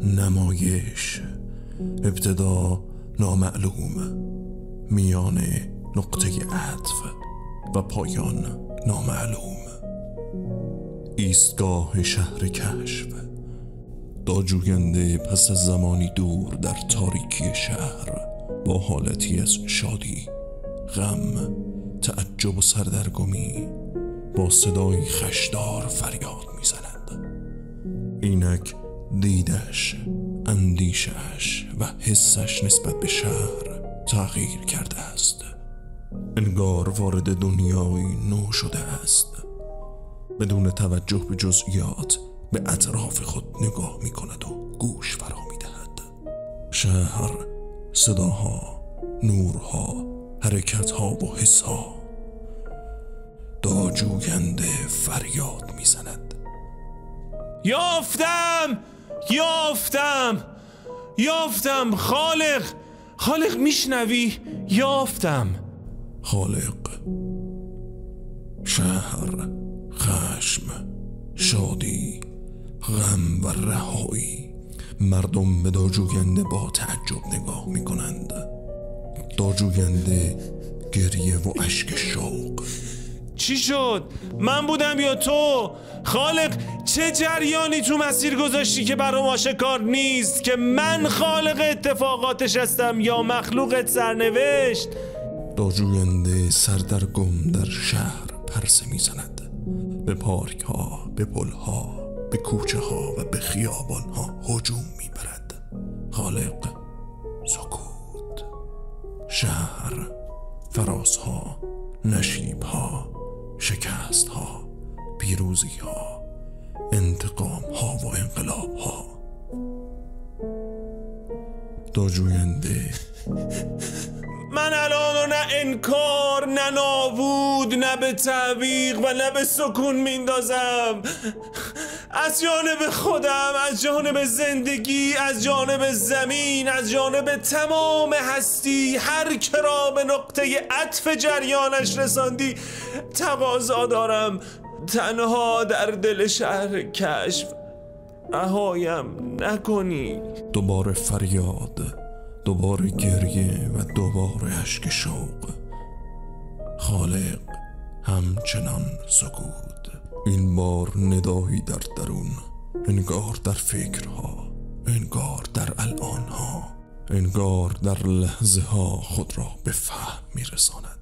نمایش، ابتدا نامعلوم، میان نقطه عطف و پایان نامعلوم. ایستگاه شهر کشف، داجوینده پس از زمانی دور در تاریکی شهر با حالتی از شادی، غم، تعجب و سردرگمی با صدای خشدار فریاد میزند. اینک دیدش، اندیشش و حسش نسبت به شهر تغییر کرده است. انگار وارد دنیایی نو شده است. بدون توجه به جزئیات به اطراف خود نگاه می کند و گوش فرا می دهد. شهر، صداها، نورها، حرکتها و حسها. داجوینده فریاد می زند. یافتم خالق میشنوی؟ یافتم. خالق، شهر، خشم، شادی، غم و رهایی. مردم به داجوینده با تعجب نگاه می کنند. داجوینده گریه و اشک شوق. چی شد؟ من بودم یا تو؟ خالق، چه جریانی تو مسیر گذاشتی که برام آشکار نیست که من خالق اتفاقاتش هستم یا مخلوقت سرنوشت؟ داجوینده سردرگم در شهر پرسه میزند. به پارک ها، به پل ها، به کوچه ها و به خیابان ها هجوم میبرد. خالق، سکوت. شهر، فراز ها، نشیب ها، شکست ها، پیروزی ها، انتقام ها و انقلاب ها. داجوینده، من الان نه انکار، نه نابود، نه به تعویق و نه به سکون میندازم. از جانب خودم، از جانب زندگی، از جانب زمین، از جانب تمام هستی، هر که را به نقطه عطف جریانش رساندی تقاضا دارم تنها در دل شهر کشف رهایم نکنی. دوباره فریاد، دوباره گریه و دوباره اشک شوق. خالق، همچنان سکوت. این بار ندایی در درون، انگار در فکرها، انگار در الانها، انگار در لحظه ها خود را به فهم میرساند.